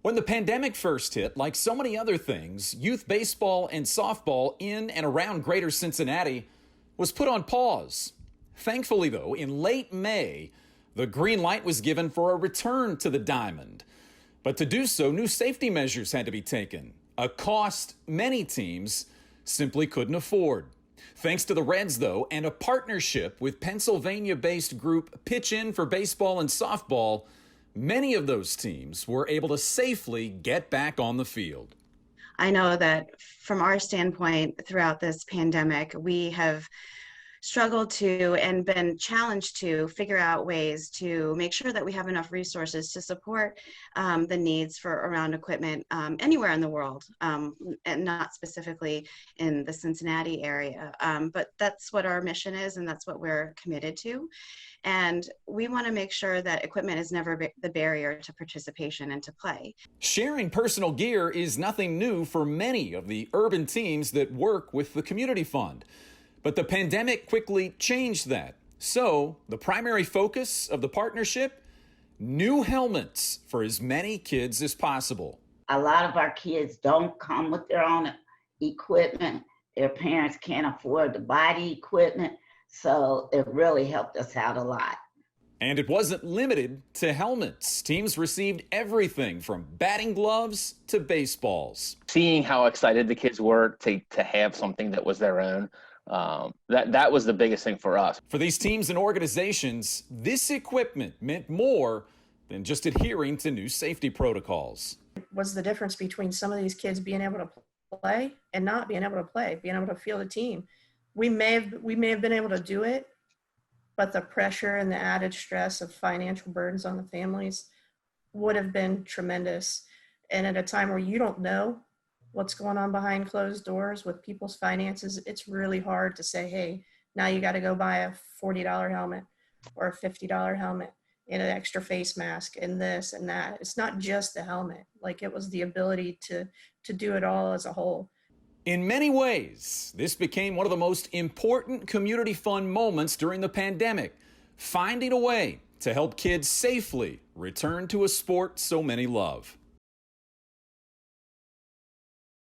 When the pandemic first hit, like so many other things, youth baseball and softball in and around greater Cincinnati was put on pause. Thankfully, though, in late May, the green light was given for a return to the diamond. But to do so, new safety measures had to be taken, a cost many teams simply couldn't afford. Thanks to the Reds, though, and a partnership with Pennsylvania-based group Pitch In for baseball and softball, many of those teams were able to safely get back on the field. I know that from our standpoint throughout this pandemic, we have struggled to and been challenged to figure out ways to make sure that we have enough resources to support the needs for around equipment anywhere in the world, and not specifically in the Cincinnati area. But that's what our mission is, and that's what we're committed to. And we want to make sure that equipment is never the barrier to participation and to play. Sharing personal gear is nothing new for many of the urban teams that work with the Community Fund. But the pandemic quickly changed that. So the primary focus of the partnership, new helmets for as many kids as possible. A lot of our kids don't come with their own equipment. Their parents can't afford to buy the equipment. So it really helped us out a lot. And it wasn't limited to helmets. Teams received everything from batting gloves to baseballs. Seeing how excited the kids were to have something that was their own, that was the biggest thing for us. For these teams and organizations, this equipment meant more than just adhering to new safety protocols. What's the difference between some of these kids being able to play and not being able to play, being able to feel the team? We may have been able to do it, but the pressure and the added stress of financial burdens on the families would have been tremendous. And at a time where you don't know what's going on behind closed doors with people's finances, it's really hard to say, hey, now you got to go buy a $40 helmet or a $50 helmet and an extra face mask and this and that. It's not just the helmet. Like, it was the ability to do it all as a whole. In many ways, this became one of the most important community fund moments during the pandemic, finding a way to help kids safely return to a sport so many love.